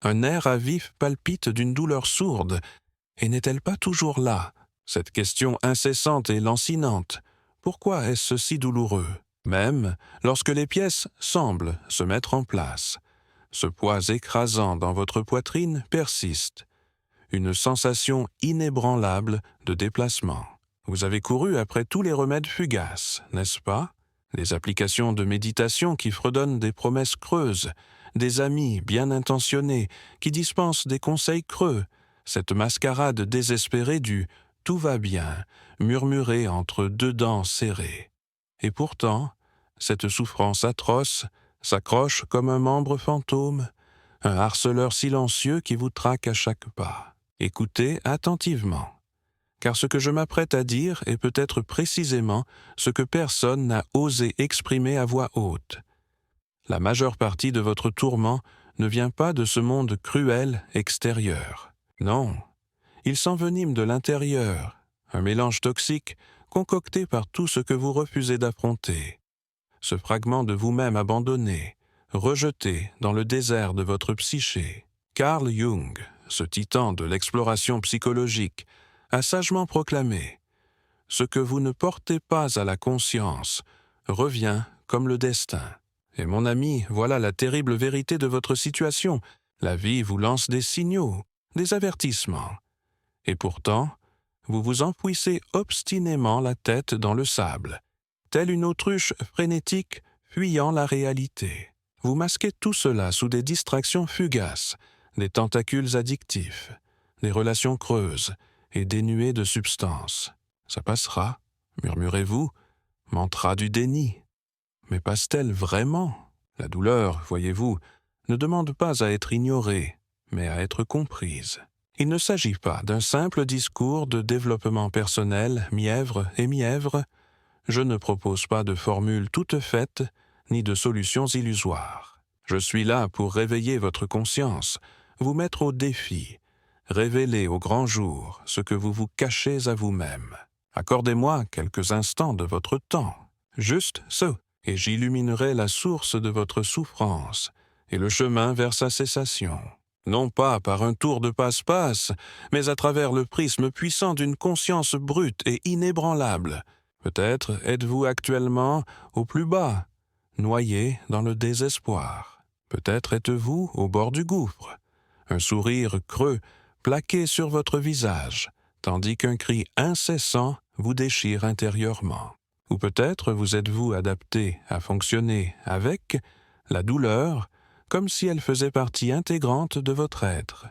Un nerf à vif palpite d'une douleur sourde, et n'est-elle pas toujours là? Cette question incessante et lancinante. Pourquoi est-ce si douloureux? Même lorsque les pièces semblent se mettre en place. Ce poids écrasant dans votre poitrine persiste. Une sensation inébranlable de déplacement. Vous avez couru après tous les remèdes fugaces, n'est-ce pas? Les applications de méditation qui fredonnent des promesses creuses, des amis bien intentionnés qui dispensent des conseils creux, cette mascarade désespérée du « tout va bien » murmuré entre deux dents serrées. Et pourtant, cette souffrance atroce s'accroche comme un membre fantôme, un harceleur silencieux qui vous traque à chaque pas. Écoutez attentivement, car ce que je m'apprête à dire est peut-être précisément ce que personne n'a osé exprimer à voix haute. La majeure partie de votre tourment ne vient pas de ce monde cruel extérieur. Non, il s'envenime de l'intérieur, un mélange toxique concocté par tout ce que vous refusez d'affronter. Ce fragment de vous-même abandonné, rejeté dans le désert de votre psyché. Carl Jung, ce titan de l'exploration psychologique, a sagement proclamé « Ce que vous ne portez pas à la conscience revient comme le destin ». Et mon ami, voilà la terrible vérité de votre situation. La vie vous lance des signaux, des avertissements. Et pourtant, vous vous enfouissez obstinément la tête dans le sable, telle une autruche frénétique fuyant la réalité. Vous masquez tout cela sous des distractions fugaces, des tentacules addictifs, des relations creuses et dénuées de substance. Ça passera, murmurez-vous, mantra du déni. Mais passe-t-elle vraiment? La douleur, voyez-vous, ne demande pas à être ignorée, mais à être comprise. Il ne s'agit pas d'un simple discours de développement personnel, mièvre et mièvre. Je ne propose pas de formules toutes faites, ni de solutions illusoires. Je suis là pour réveiller votre conscience, vous mettre au défi, révéler au grand jour ce que vous vous cachez à vous-même. Accordez-moi quelques instants de votre temps, juste ce, et j'illuminerai la source de votre souffrance et le chemin vers sa cessation. Non pas par un tour de passe-passe, mais à travers le prisme puissant d'une conscience brute et inébranlable. Peut-être êtes-vous actuellement au plus bas, noyé dans le désespoir. Peut-être êtes-vous au bord du gouffre, un sourire creux plaqué sur votre visage, tandis qu'un cri incessant vous déchire intérieurement. Ou peut-être vous êtes-vous adapté à fonctionner avec la douleur comme si elle faisait partie intégrante de votre être,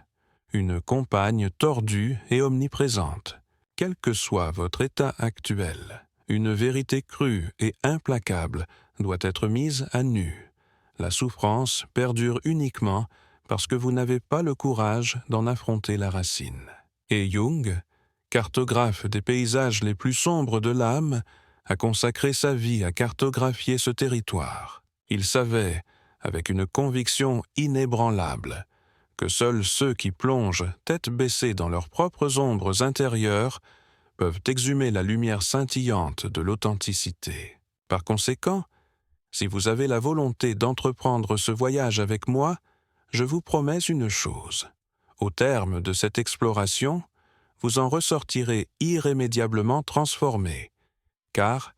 une compagne tordue et omniprésente. Quel que soit votre état actuel, une vérité crue et implacable doit être mise à nu. La souffrance perdure uniquement parce que vous n'avez pas le courage d'en affronter la racine. Et Jung, cartographe des paysages les plus sombres de l'âme, a consacré sa vie à cartographier ce territoire. Il savait, avec une conviction inébranlable, que seuls ceux qui plongent tête baissée dans leurs propres ombres intérieures peuvent exhumer la lumière scintillante de l'authenticité. Par conséquent, si vous avez la volonté d'entreprendre ce voyage avec moi, je vous promets une chose. Au terme de cette exploration, vous en ressortirez irrémédiablement transformé, car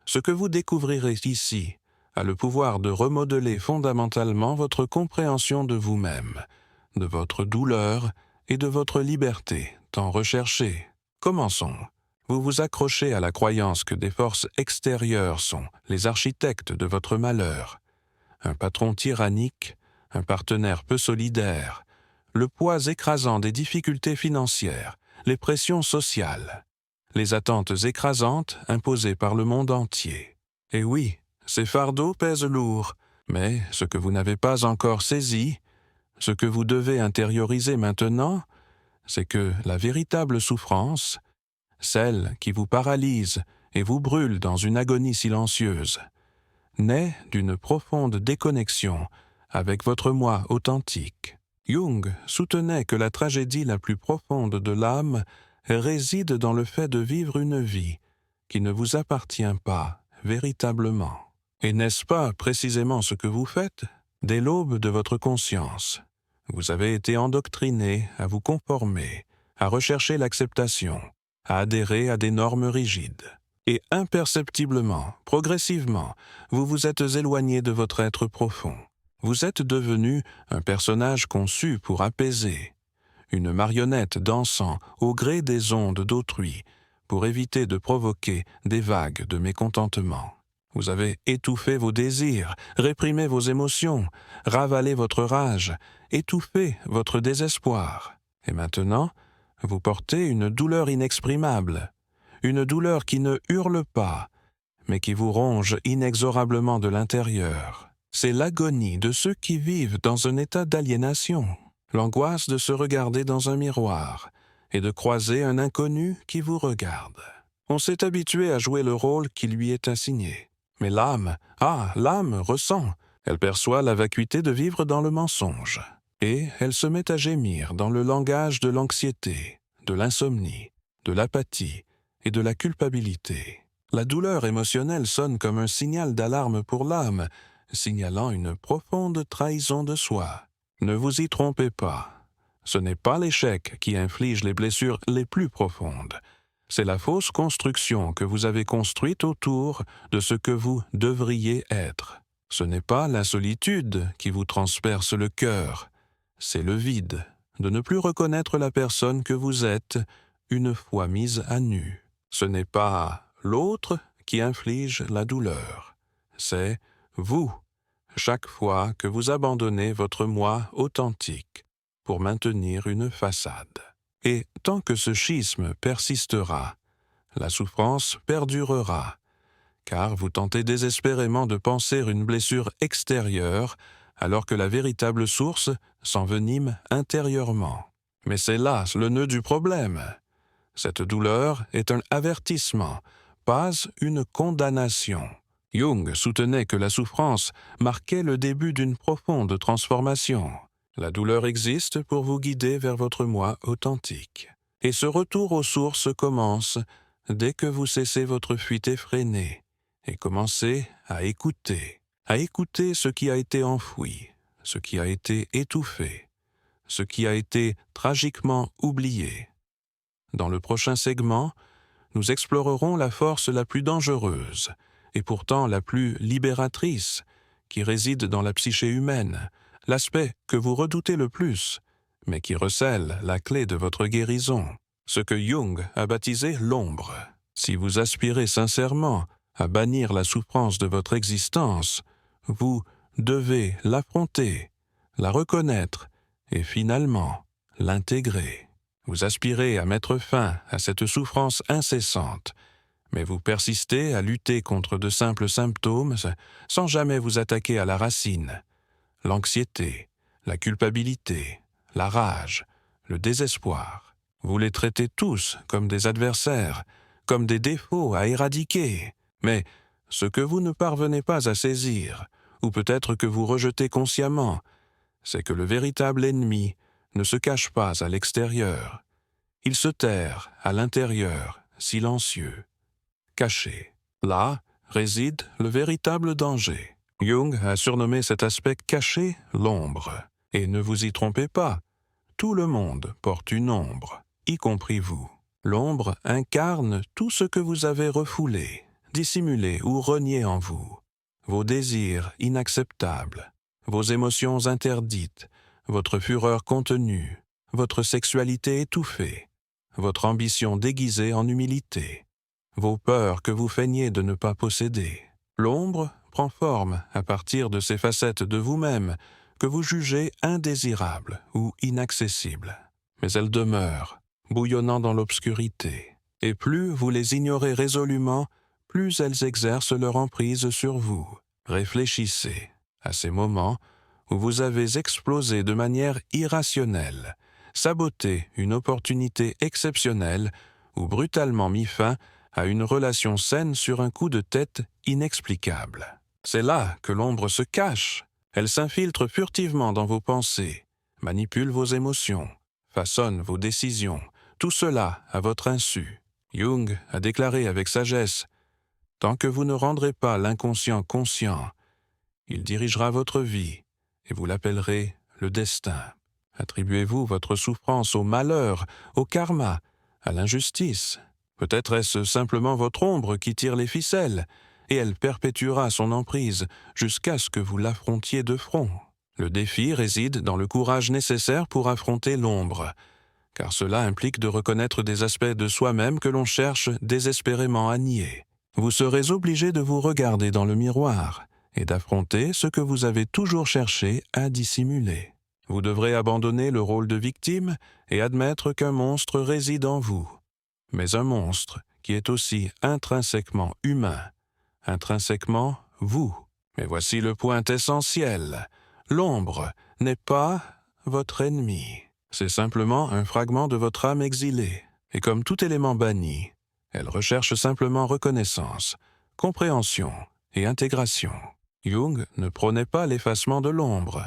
ce que vous découvrirez ici a le pouvoir de remodeler fondamentalement votre compréhension de vous-même, de votre douleur et de votre liberté, tant recherchée. Commençons. Vous vous accrochez à la croyance que des forces extérieures sont les architectes de votre malheur. Un patron tyrannique, un partenaire peu solidaire, le poids écrasant des difficultés financières, les pressions sociales, les attentes écrasantes imposées par le monde entier. Et oui, ces fardeaux pèsent lourd, mais ce que vous n'avez pas encore saisi, ce que vous devez intérioriser maintenant, c'est que la véritable souffrance, celle qui vous paralyse et vous brûle dans une agonie silencieuse, naît d'une profonde déconnexion avec votre moi authentique. Jung soutenait que la tragédie la plus profonde de l'âme réside dans le fait de vivre une vie qui ne vous appartient pas véritablement. Et n'est-ce pas précisément ce que vous faites? Dès l'aube de votre conscience, Vous avez été endoctriné à vous conformer, à rechercher l'acceptation, à adhérer à des normes rigides. Et imperceptiblement, progressivement, vous vous êtes éloigné de votre être profond. Vous êtes devenu un personnage conçu pour apaiser, une marionnette dansant au gré des ondes d'autrui, pour éviter de provoquer des vagues de mécontentement. Vous avez étouffé vos désirs, réprimé vos émotions, ravalé votre rage, étouffé votre désespoir. Et maintenant, vous portez une douleur inexprimable, une douleur qui ne hurle pas, mais qui vous ronge inexorablement de l'intérieur. C'est l'agonie de ceux qui vivent dans un état d'aliénation, l'angoisse de se regarder dans un miroir et de croiser un inconnu qui vous regarde. On s'est habitué à jouer le rôle qui lui est assigné. Mais l'âme ressent, elle perçoit la vacuité de vivre dans le mensonge, et elle se met à gémir dans le langage de l'anxiété, de l'insomnie, de l'apathie et de la culpabilité. La douleur émotionnelle sonne comme un signal d'alarme pour l'âme, signalant une profonde trahison de soi. Ne vous y trompez pas. Ce n'est pas l'échec qui inflige les blessures les plus profondes. C'est la fausse construction que vous avez construite autour de ce que vous devriez être. Ce n'est pas la solitude qui vous transperce le cœur. C'est le vide de ne plus reconnaître la personne que vous êtes une fois mise à nu. Ce n'est pas l'autre qui inflige la douleur. C'est vous, chaque fois que vous abandonnez votre moi authentique pour maintenir une façade. Et tant que ce schisme persistera, la souffrance perdurera, car vous tentez désespérément de panser une blessure extérieure alors que la véritable source s'envenime intérieurement. Mais c'est là le nœud du problème. Cette douleur est un avertissement, pas une condamnation. Jung soutenait que la souffrance marquait le début d'une profonde transformation. La douleur existe pour vous guider vers votre moi authentique. Et ce retour aux sources commence dès que vous cessez votre fuite effrénée et commencez à écouter ce qui a été enfoui, ce qui a été étouffé, ce qui a été tragiquement oublié. Dans le prochain segment, nous explorerons la force la plus dangereuse et pourtant la plus libératrice qui réside dans la psyché humaine, l'aspect que vous redoutez le plus, mais qui recèle la clé de votre guérison, ce que Jung a baptisé l'ombre. Si vous aspirez sincèrement à bannir la souffrance de votre existence, vous devez l'affronter, la reconnaître et finalement l'intégrer. Vous aspirez à mettre fin à cette souffrance incessante, mais vous persistez à lutter contre de simples symptômes sans jamais vous attaquer à la racine. L'anxiété, la culpabilité, la rage, le désespoir. Vous les traitez tous comme des adversaires, comme des défauts à éradiquer. Mais ce que vous ne parvenez pas à saisir, ou peut-être que vous rejetez consciemment, c'est que le véritable ennemi ne se cache pas à l'extérieur. Il se terre à l'intérieur, silencieux, caché. Là réside le véritable danger. Jung a surnommé cet aspect caché l'ombre. Et ne vous y trompez pas, tout le monde porte une ombre, y compris vous. L'ombre incarne tout ce que vous avez refoulé, dissimulé ou renié en vous. Vos désirs inacceptables, vos émotions interdites, votre fureur contenue, votre sexualité étouffée, votre ambition déguisée en humilité, vos peurs que vous feignez de ne pas posséder. L'ombre prend forme à partir de ces facettes de vous-même que vous jugez indésirables ou inaccessibles. Mais elles demeurent, bouillonnant dans l'obscurité. Et plus vous les ignorez résolument, plus elles exercent leur emprise sur vous. Réfléchissez à ces moments où vous avez explosé de manière irrationnelle, saboté une opportunité exceptionnelle ou brutalement mis fin à une relation saine sur un coup de tête inexplicable. C'est là que l'ombre se cache. Elle s'infiltre furtivement dans vos pensées, manipule vos émotions, façonne vos décisions, tout cela à votre insu. Jung a déclaré avec sagesse « Tant que vous ne rendrez pas l'inconscient conscient, il dirigera votre vie et vous l'appellerez le destin. » Attribuez-vous votre souffrance au malheur, au karma, à l'injustice? Peut-être est-ce simplement votre ombre qui tire les ficelles, et elle perpétuera son emprise jusqu'à ce que vous l'affrontiez de front. Le défi réside dans le courage nécessaire pour affronter l'ombre, car cela implique de reconnaître des aspects de soi-même que l'on cherche désespérément à nier. Vous serez obligé de vous regarder dans le miroir et d'affronter ce que vous avez toujours cherché à dissimuler. Vous devrez abandonner le rôle de victime et admettre qu'un monstre réside en vous, mais un monstre qui est aussi intrinsèquement humain, intrinsèquement vous. Mais voici le point essentiel. L'ombre n'est pas votre ennemi. C'est simplement un fragment de votre âme exilée, et comme tout élément banni, elle recherche simplement reconnaissance, compréhension et intégration. Jung ne prônait pas l'effacement de l'ombre.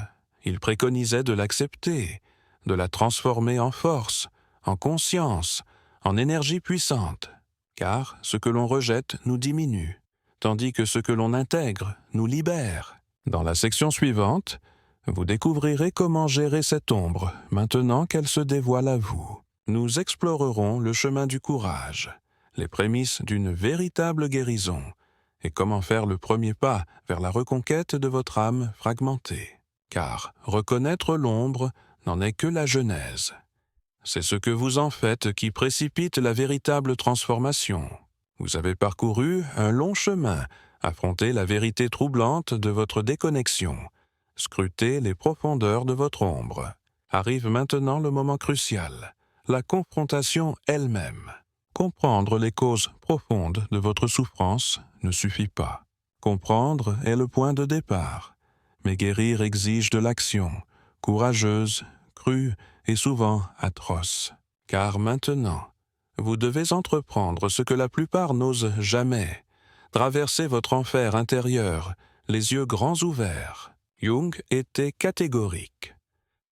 Il préconisait de l'accepter, de la transformer en force, en conscience, en énergie puissante, car ce que l'on rejette nous diminue, tandis que ce que l'on intègre nous libère. Dans la section suivante, vous découvrirez comment gérer cette ombre maintenant qu'elle se dévoile à vous. Nous explorerons le chemin du courage, les prémices d'une véritable guérison, et comment faire le premier pas vers la reconquête de votre âme fragmentée. Car reconnaître l'ombre n'en est que la genèse. C'est ce que vous en faites qui précipite la véritable transformation. Vous avez parcouru un long chemin, affronté la vérité troublante de votre déconnexion, scruté les profondeurs de votre ombre. Arrive maintenant le moment crucial, la confrontation elle-même. Comprendre les causes profondes de votre souffrance ne suffit pas. Comprendre est le point de départ, mais guérir exige de l'action, courageuse, crue et souvent atroce. Car maintenant, vous devez entreprendre ce que la plupart n'osent jamais, traverser votre enfer intérieur, les yeux grands ouverts. Jung était catégorique.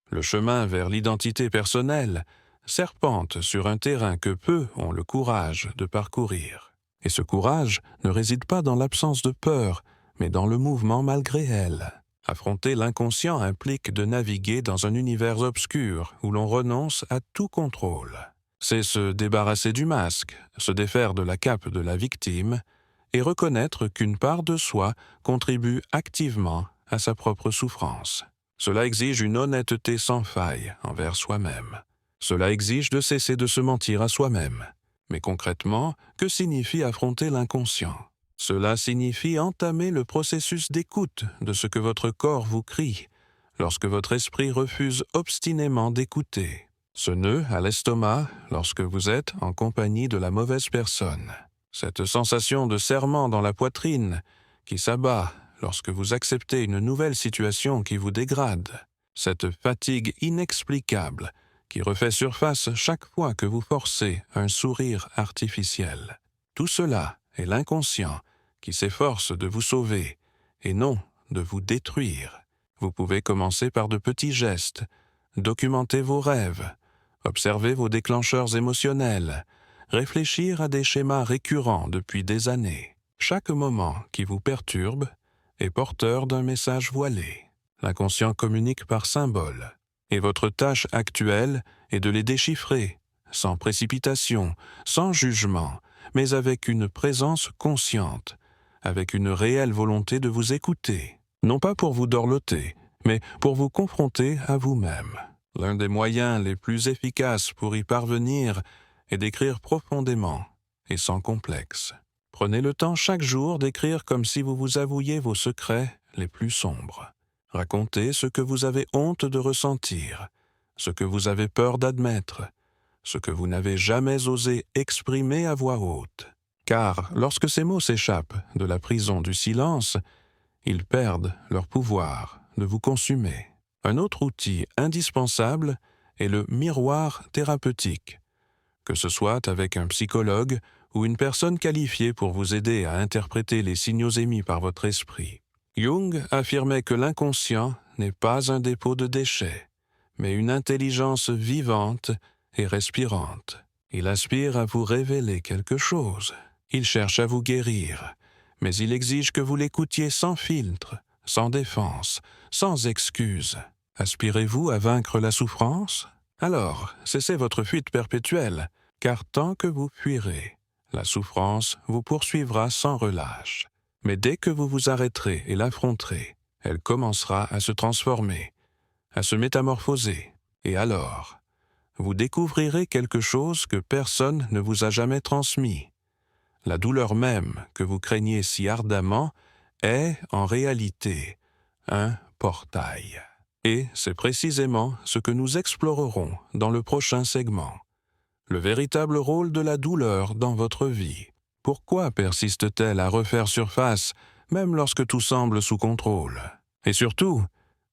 Le chemin vers l'identité personnelle serpente sur un terrain que peu ont le courage de parcourir. Et ce courage ne réside pas dans l'absence de peur, mais dans le mouvement malgré elle. Affronter l'inconscient implique de naviguer dans un univers obscur où l'on renonce à tout contrôle. C'est se débarrasser du masque, se défaire de la cape de la victime et reconnaître qu'une part de soi contribue activement à sa propre souffrance. Cela exige une honnêteté sans faille envers soi-même. Cela exige de cesser de se mentir à soi-même. Mais concrètement, que signifie affronter l'inconscient? Cela signifie entamer le processus d'écoute de ce que votre corps vous crie, lorsque votre esprit refuse obstinément d'écouter. Ce nœud à l'estomac lorsque vous êtes en compagnie de la mauvaise personne. Cette sensation de serrement dans la poitrine qui s'abat lorsque vous acceptez une nouvelle situation qui vous dégrade. Cette fatigue inexplicable qui refait surface chaque fois que vous forcez un sourire artificiel. Tout cela est l'inconscient qui s'efforce de vous sauver et non de vous détruire. Vous pouvez commencer par de petits gestes, documenter vos rêves, observer vos déclencheurs émotionnels, réfléchir à des schémas récurrents depuis des années. Chaque moment qui vous perturbe est porteur d'un message voilé. L'inconscient communique par symboles, et votre tâche actuelle est de les déchiffrer, sans précipitation, sans jugement, mais avec une présence consciente, avec une réelle volonté de vous écouter, non pas pour vous dorloter, mais pour vous confronter à vous-même. L'un des moyens les plus efficaces pour y parvenir est d'écrire profondément et sans complexe. Prenez le temps chaque jour d'écrire comme si vous vous avouiez vos secrets les plus sombres. Racontez ce que vous avez honte de ressentir, ce que vous avez peur d'admettre, ce que vous n'avez jamais osé exprimer à voix haute. Car lorsque ces mots s'échappent de la prison du silence, ils perdent leur pouvoir de vous consumer. Un autre outil indispensable est le miroir thérapeutique, que ce soit avec un psychologue ou une personne qualifiée pour vous aider à interpréter les signaux émis par votre esprit. Jung affirmait que l'inconscient n'est pas un dépôt de déchets, mais une intelligence vivante et respirante. Il aspire à vous révéler quelque chose. Il cherche à vous guérir, mais il exige que vous l'écoutiez sans filtre, sans défense, sans excuse. Aspirez-vous à vaincre la souffrance? Alors, cessez votre fuite perpétuelle, car tant que vous fuirez, la souffrance vous poursuivra sans relâche. Mais dès que vous vous arrêterez et l'affronterez, elle commencera à se transformer, à se métamorphoser, et alors, vous découvrirez quelque chose que personne ne vous a jamais transmis. La douleur même que vous craignez si ardemment est, en réalité, un portail. Et c'est précisément ce que nous explorerons dans le prochain segment. Le véritable rôle de la douleur dans votre vie. Pourquoi persiste-t-elle à refaire surface, même lorsque tout semble sous contrôle? Et surtout,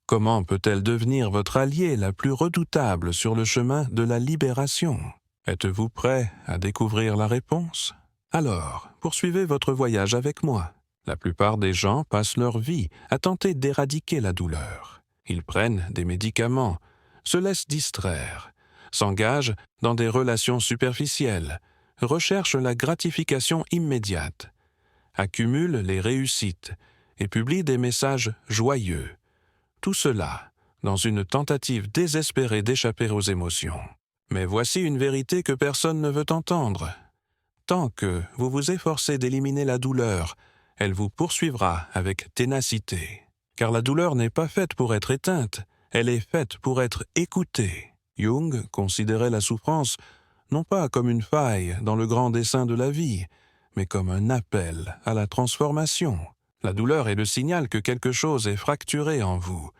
comment peut-elle devenir votre alliée la plus redoutable sur le chemin de la libération? Êtes-vous prêt à découvrir la réponse? Alors, poursuivez votre voyage avec moi. La plupart des gens passent leur vie à tenter d'éradiquer la douleur. Ils prennent des médicaments, se laissent distraire, s'engagent dans des relations superficielles, recherchent la gratification immédiate, accumulent les réussites et publient des messages joyeux. Tout cela dans une tentative désespérée d'échapper aux émotions. Mais voici une vérité que personne ne veut entendre. Tant que vous vous efforcez d'éliminer la douleur, elle vous poursuivra avec ténacité. Car la douleur n'est pas faite pour être éteinte, elle est faite pour être écoutée. Jung considérait la souffrance non pas comme une faille dans le grand dessein de la vie, mais comme un appel à la transformation. La douleur est le signal que quelque chose est fracturé en vous,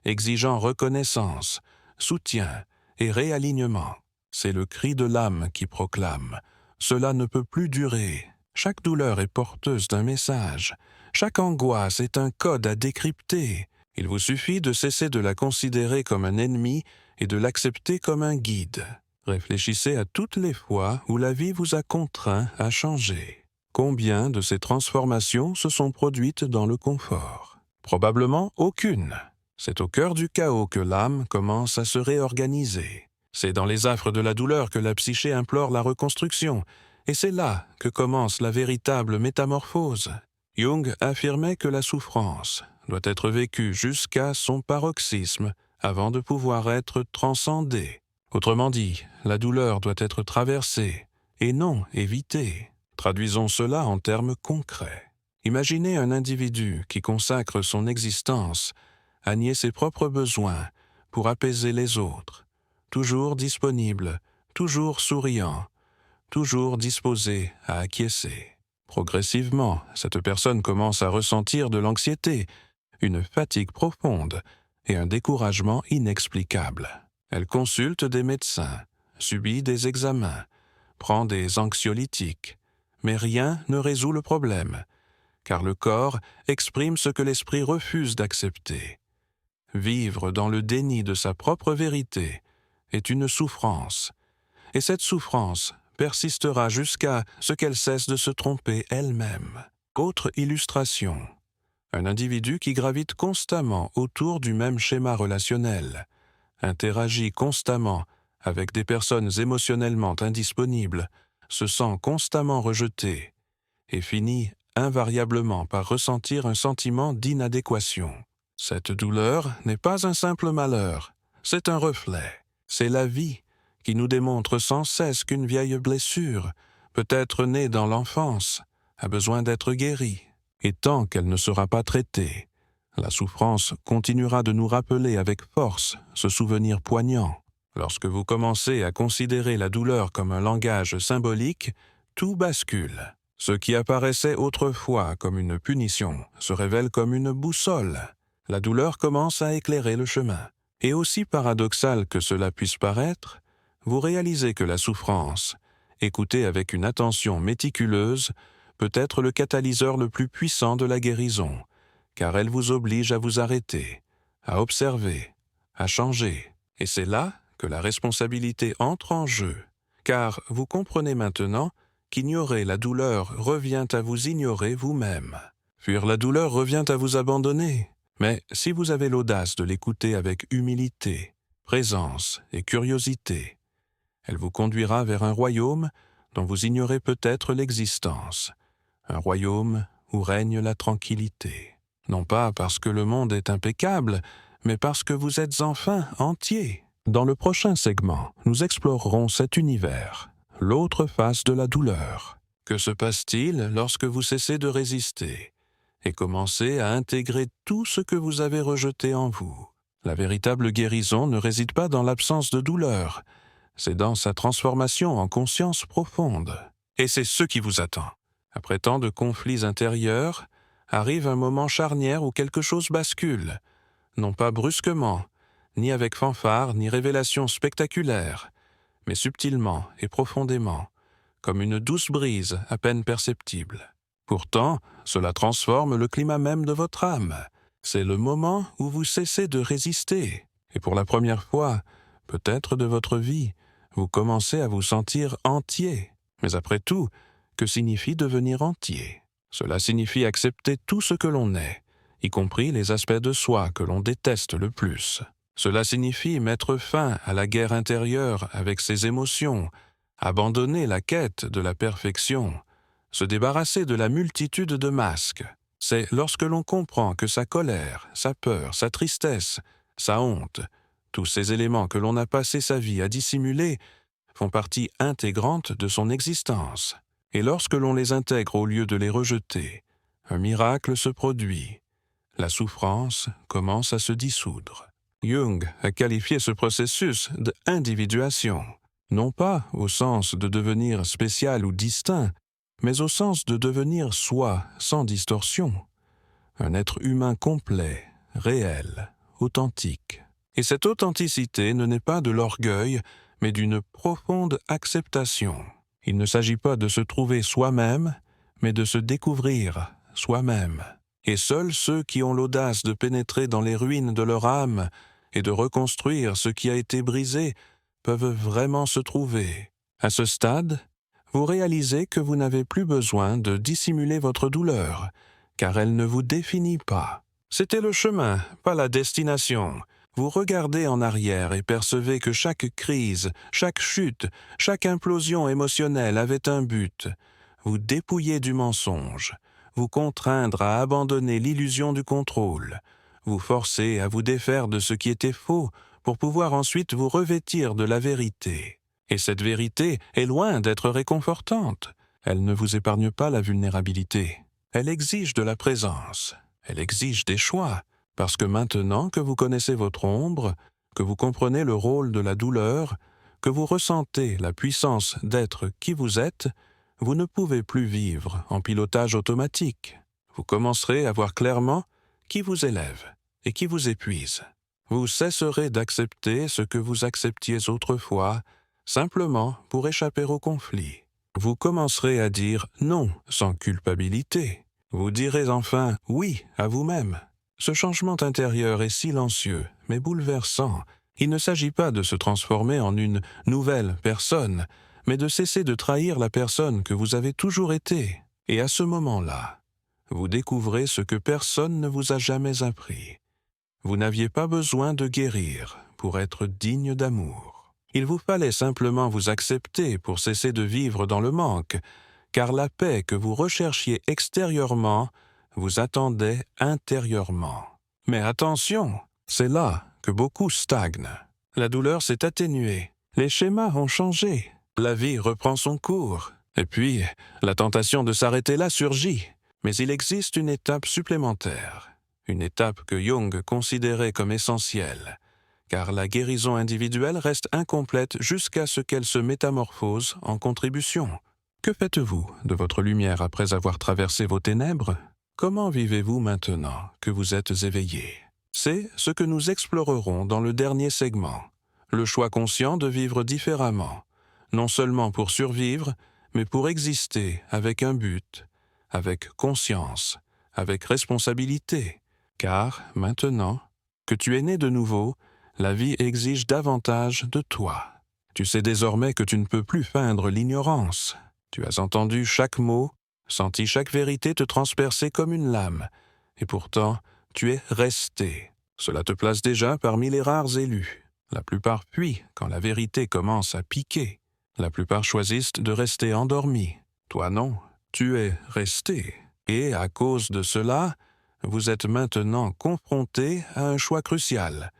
exigeant reconnaissance, soutien et réalignement. C'est le cri de l'âme qui proclame « Cela ne peut plus durer ». Chaque douleur est porteuse d'un message. Chaque angoisse est un code à décrypter. Il vous suffit de cesser de la considérer comme un ennemi et de l'accepter comme un guide. Réfléchissez à toutes les fois où la vie vous a contraint à changer. Combien de ces transformations se sont produites dans le confort? Probablement aucune. C'est au cœur du chaos que l'âme commence à se réorganiser. C'est dans les affres de la douleur que la psyché implore la reconstruction, et c'est là que commence la véritable métamorphose. Jung affirmait que la souffrance doit être vécue jusqu'à son paroxysme avant de pouvoir être transcendée. Autrement dit, la douleur doit être traversée, et non évitée. Traduisons cela en termes concrets. Imaginez un individu qui consacre son existence à nier ses propres besoins pour apaiser les autres, toujours disponible, toujours souriant, toujours disposé à acquiescer. Progressivement, cette personne commence à ressentir de l'anxiété, une fatigue profonde et un découragement inexplicable. Elle consulte des médecins, subit des examens, prend des anxiolytiques, mais rien ne résout le problème, car le corps exprime ce que l'esprit refuse d'accepter. Vivre dans le déni de sa propre vérité est une souffrance, et cette souffrance persistera jusqu'à ce qu'elle cesse de se tromper elle-même. Autre illustration. Un individu qui gravite constamment autour du même schéma relationnel, interagit constamment avec des personnes émotionnellement indisponibles, se sent constamment rejeté et finit invariablement par ressentir un sentiment d'inadéquation. Cette douleur n'est pas un simple malheur, c'est un reflet, c'est la vie qui nous démontre sans cesse qu'une vieille blessure, peut-être née dans l'enfance, a besoin d'être guérie. Et tant qu'elle ne sera pas traitée, la souffrance continuera de nous rappeler avec force ce souvenir poignant. Lorsque vous commencez à considérer la douleur comme un langage symbolique, tout bascule. Ce qui apparaissait autrefois comme une punition se révèle comme une boussole. La douleur commence à éclairer le chemin. Et aussi paradoxal que cela puisse paraître, vous réalisez que la souffrance, écoutée avec une attention méticuleuse, peut être le catalyseur le plus puissant de la guérison, car elle vous oblige à vous arrêter, à observer, à changer. Et c'est là que la responsabilité entre en jeu, car vous comprenez maintenant qu'ignorer la douleur revient à vous ignorer vous-même. Fuir la douleur revient à vous abandonner. Mais si vous avez l'audace de l'écouter avec humilité, présence et curiosité, elle vous conduira vers un royaume dont vous ignorez peut-être l'existence, un royaume où règne la tranquillité. Non pas parce que le monde est impeccable, mais parce que vous êtes enfin entier. Dans le prochain segment, nous explorerons cet univers, l'autre face de la douleur. Que se passe-t-il lorsque vous cessez de résister et commencez à intégrer tout ce que vous avez rejeté en vous? La véritable guérison ne réside pas dans l'absence de douleur, c'est dans sa transformation en conscience profonde. Et c'est ce qui vous attend. Après tant de conflits intérieurs, arrive un moment charnière où quelque chose bascule, non pas brusquement, ni avec fanfare, ni révélation spectaculaire, mais subtilement et profondément, comme une douce brise à peine perceptible. Pourtant, cela transforme le climat même de votre âme. C'est le moment où vous cessez de résister, et pour la première fois, peut-être de votre vie, vous commencez à vous sentir entier. Mais après tout, que signifie devenir entier? Cela signifie accepter tout ce que l'on est, y compris les aspects de soi que l'on déteste le plus. Cela signifie mettre fin à la guerre intérieure avec ses émotions, abandonner la quête de la perfection, se débarrasser de la multitude de masques. C'est lorsque l'on comprend que sa colère, sa peur, sa tristesse, sa honte, tous ces éléments que l'on a passé sa vie à dissimuler, font partie intégrante de son existence. Et lorsque l'on les intègre au lieu de les rejeter, un miracle se produit. La souffrance commence à se dissoudre. Jung a qualifié ce processus d'individuation, non pas au sens de devenir spécial ou distinct, mais au sens de devenir soi sans distorsion. Un être humain complet, réel, authentique. Et cette authenticité ne naît pas de l'orgueil, mais d'une profonde acceptation. Il ne s'agit pas de se trouver soi-même, mais de se découvrir soi-même. Et seuls ceux qui ont l'audace de pénétrer dans les ruines de leur âme et de reconstruire ce qui a été brisé peuvent vraiment se trouver. À ce stade, vous réalisez que vous n'avez plus besoin de dissimuler votre douleur, car elle ne vous définit pas. C'était le chemin, pas la destination. Vous regardez en arrière et percevez que chaque crise, chaque chute, chaque implosion émotionnelle avait un but. Vous dépouiller du mensonge, vous contraindre à abandonner l'illusion du contrôle, vous forcer à vous défaire de ce qui était faux pour pouvoir ensuite vous revêtir de la vérité. Et cette vérité est loin d'être réconfortante. Elle ne vous épargne pas la vulnérabilité. Elle exige de la présence. Elle exige des choix. Parce que maintenant que vous connaissez votre ombre, que vous comprenez le rôle de la douleur, que vous ressentez la puissance d'être qui vous êtes, vous ne pouvez plus vivre en pilotage automatique. Vous commencerez à voir clairement qui vous élève et qui vous épuise. Vous cesserez d'accepter ce que vous acceptiez autrefois, simplement pour échapper au conflit. Vous commencerez à dire non sans culpabilité. Vous direz enfin oui à vous-même. Ce changement intérieur est silencieux, mais bouleversant. Il ne s'agit pas de se transformer en une nouvelle personne, mais de cesser de trahir la personne que vous avez toujours été. Et à ce moment-là, vous découvrez ce que personne ne vous a jamais appris. Vous n'aviez pas besoin de guérir pour être digne d'amour. Il vous fallait simplement vous accepter pour cesser de vivre dans le manque, car la paix que vous recherchiez extérieurement vous attendait intérieurement. Mais attention, c'est là que beaucoup stagnent. La douleur s'est atténuée, les schémas ont changé, la vie reprend son cours, et puis la tentation de s'arrêter là surgit. Mais il existe une étape supplémentaire, une étape que Jung considérait comme essentielle, car la guérison individuelle reste incomplète jusqu'à ce qu'elle se métamorphose en contribution. Que faites-vous de votre lumière après avoir traversé vos ténèbres? Comment vivez-vous maintenant que vous êtes éveillé? C'est ce que nous explorerons dans le dernier segment, le choix conscient de vivre différemment, non seulement pour survivre, mais pour exister avec un but, avec conscience, avec responsabilité. Car, maintenant que tu es né de nouveau, la vie exige davantage de toi. Tu sais désormais que tu ne peux plus feindre l'ignorance. Tu as entendu chaque mot, senti chaque vérité te transpercer comme une lame, et pourtant, tu es resté. Cela te place déjà parmi les rares élus. La plupart fuient quand la vérité commence à piquer. La plupart choisissent de rester endormis. Toi non, tu es resté. Et à cause de cela, vous êtes maintenant confronté à un choix crucial.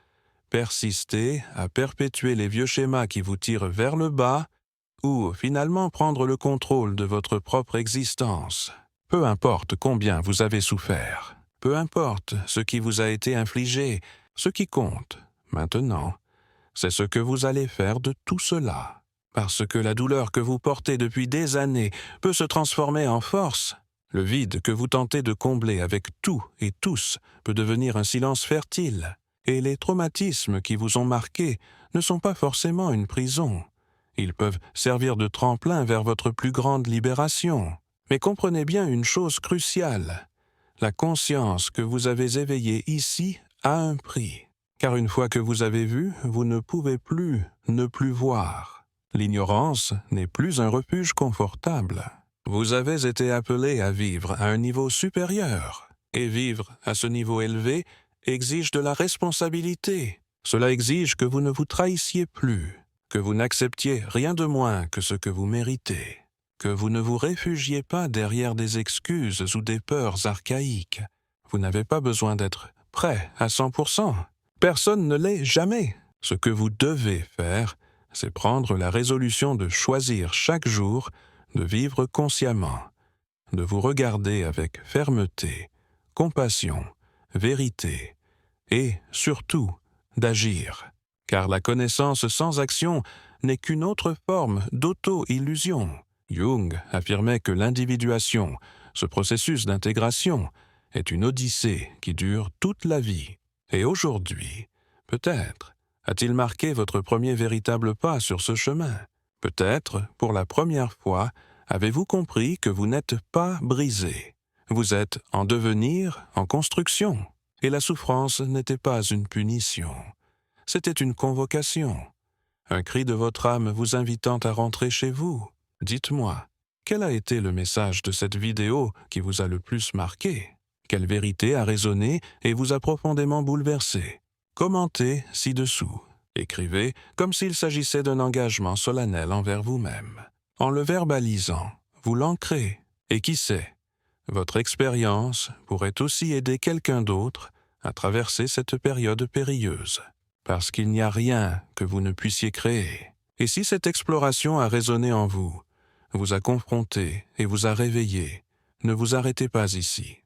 Persister à perpétuer les vieux schémas qui vous tirent vers le bas ou finalement prendre le contrôle de votre propre existence. Peu importe combien vous avez souffert, peu importe ce qui vous a été infligé, ce qui compte, maintenant, c'est ce que vous allez faire de tout cela. Parce que la douleur que vous portez depuis des années peut se transformer en force. Le vide que vous tentez de combler avec tout et tous peut devenir un silence fertile. Et les traumatismes qui vous ont marqué ne sont pas forcément une prison. Ils peuvent servir de tremplin vers votre plus grande libération. Mais comprenez bien une chose cruciale. La conscience que vous avez éveillée ici a un prix. Car une fois que vous avez vu, vous ne pouvez plus ne plus voir. L'ignorance n'est plus un refuge confortable. Vous avez été appelé à vivre à un niveau supérieur. Et vivre à ce niveau élevé exige de la responsabilité. Cela exige que vous ne vous trahissiez plus, que vous n'acceptiez rien de moins que ce que vous méritez, que vous ne vous réfugiez pas derrière des excuses ou des peurs archaïques. Vous n'avez pas besoin d'être prêt à 100%. Personne ne l'est jamais. Ce que vous devez faire, c'est prendre la résolution de choisir chaque jour de vivre consciemment, de vous regarder avec fermeté, compassion, vérité, et, surtout, d'agir. Car la connaissance sans action n'est qu'une autre forme d'auto-illusion. Jung affirmait que l'individuation, ce processus d'intégration, est une odyssée qui dure toute la vie. Et aujourd'hui, peut-être, a-t-il marqué votre premier véritable pas sur ce chemin. Peut-être, pour la première fois, avez-vous compris que vous n'êtes pas brisé. Vous êtes en devenir, en construction. Et la souffrance n'était pas une punition. C'était une convocation. Un cri de votre âme vous invitant à rentrer chez vous. Dites-moi, quel a été le message de cette vidéo qui vous a le plus marqué? Quelle vérité a résonné et vous a profondément bouleversé? Commentez ci-dessous. Écrivez comme s'il s'agissait d'un engagement solennel envers vous-même. En le verbalisant, vous l'ancrez. Et qui sait, votre expérience pourrait aussi aider quelqu'un d'autre à traverser cette période périlleuse. Parce qu'il n'y a rien que vous ne puissiez créer. Et si cette exploration a résonné en vous, vous a confronté et vous a réveillé, ne vous arrêtez pas ici.